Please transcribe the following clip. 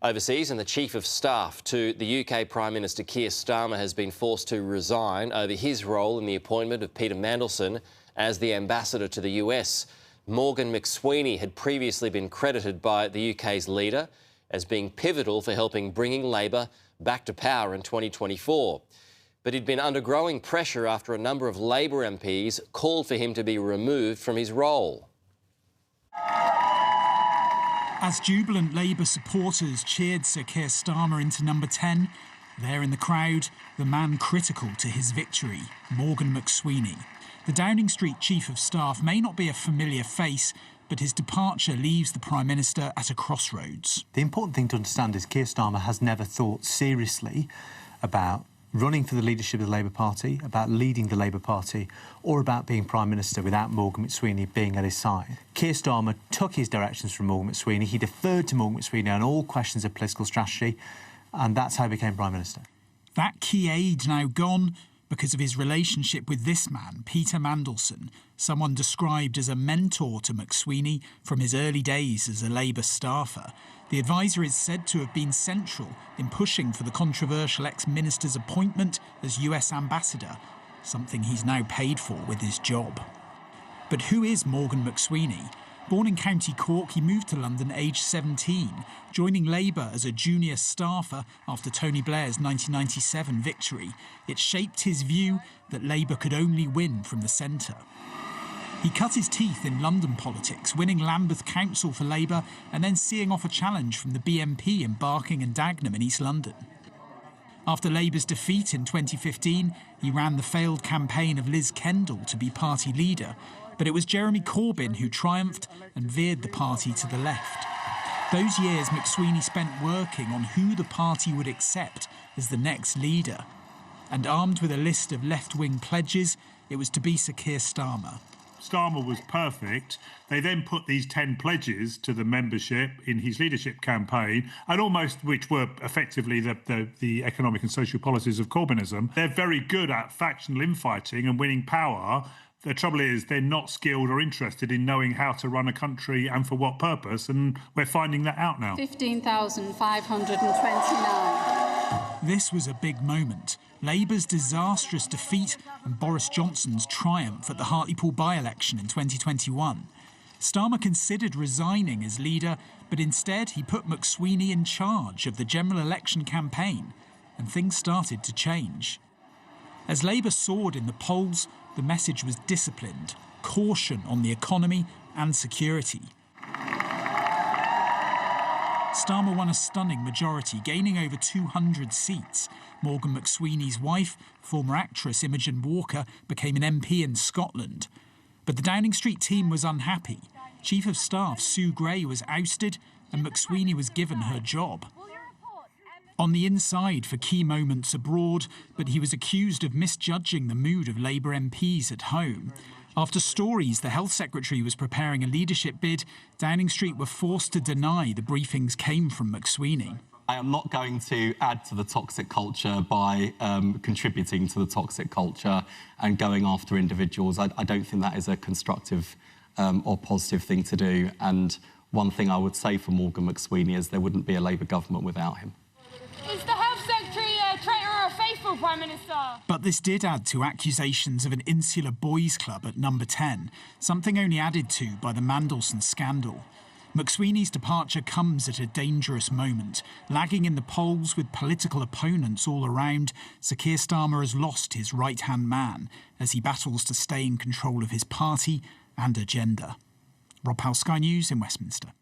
Overseas, and the Chief of Staff to the UK Prime Minister Keir Starmer has been forced to resign over his role in the appointment of Peter Mandelson as the ambassador to the US. Morgan McSweeney had previously been credited by the UK's leader as being pivotal for helping bringing Labour back to power in 2024. But he'd been under growing pressure after a number of Labour MPs called for him to be removed from his role. As jubilant Labour supporters cheered Sir Keir Starmer into number 10, there in the crowd, the man critical to his victory, Morgan McSweeney. The Downing Street Chief of Staff may not be a familiar face, but his departure leaves the Prime Minister at a crossroads. The important thing to understand is Keir Starmer has never thought seriously about running for the leadership of the Labour Party, about leading the Labour Party, or about being Prime Minister without Morgan McSweeney being at his side. Keir Starmer took his directions from Morgan McSweeney. He deferred to Morgan McSweeney on all questions of political strategy, and that's how he became Prime Minister. That key aide now gone because of his relationship with this man, Peter Mandelson, someone described as a mentor to McSweeney from his early days as a Labour staffer. The advisor is said to have been central in pushing for the controversial ex-minister's appointment as US ambassador, something he's now paid for with his job. But who is Morgan McSweeney? Born in County Cork, he moved to London aged 17, joining Labour as a junior staffer after Tony Blair's 1997 victory. It shaped his view that Labour could only win from the centre. He cut his teeth in London politics, winning Lambeth Council for Labour and then seeing off a challenge from the BMP in Barking and Dagenham in East London. After Labour's defeat in 2015, he ran the failed campaign of Liz Kendall to be party leader, but it was Jeremy Corbyn who triumphed and veered the party to the left. Those years McSweeney spent working on who the party would accept as the next leader. And armed with a list of left-wing pledges, it was to be Sir Keir Starmer. Starmer was perfect. They then put these 10 pledges to the membership in his leadership campaign, and almost which were effectively the economic and social policies of Corbynism. They're very good at factional infighting and winning power. The trouble is they're not skilled or interested in knowing how to run a country and for what purpose, and we're finding that out now. 15,529. This was a big moment. Labour's disastrous defeat and Boris Johnson's triumph at the Hartlepool by-election in 2021. Starmer considered resigning as leader, but instead he put McSweeney in charge of the general election campaign, and things started to change. As Labour soared in the polls, the message was disciplined, caution on the economy and security. Starmer won a stunning majority, gaining over 200 seats. Morgan McSweeney's wife, former actress Imogen Walker, became an MP in Scotland. But the Downing Street team was unhappy. Chief of Staff Sue Gray was ousted and McSweeney was given her job. On the inside for key moments abroad, but he was accused of misjudging the mood of Labour MPs at home. After stories the Health Secretary was preparing a leadership bid, Downing Street were forced to deny the briefings came from McSweeney. I am not going to add to the toxic culture by contributing to the toxic culture and going after individuals. I don't think that is a constructive or positive thing to do. And one thing I would say for Morgan McSweeney is there wouldn't be a Labour government without him. Is the Health Secretary a traitor or a faithful Prime Minister? But this did add to accusations of an insular boys' club at number 10, something only added to by the Mandelson scandal. McSweeney's departure comes at a dangerous moment. Lagging in the polls with political opponents all around, Sir Keir Starmer has lost his right-hand man as he battles to stay in control of his party and agenda. Rob Powell, Sky News in Westminster.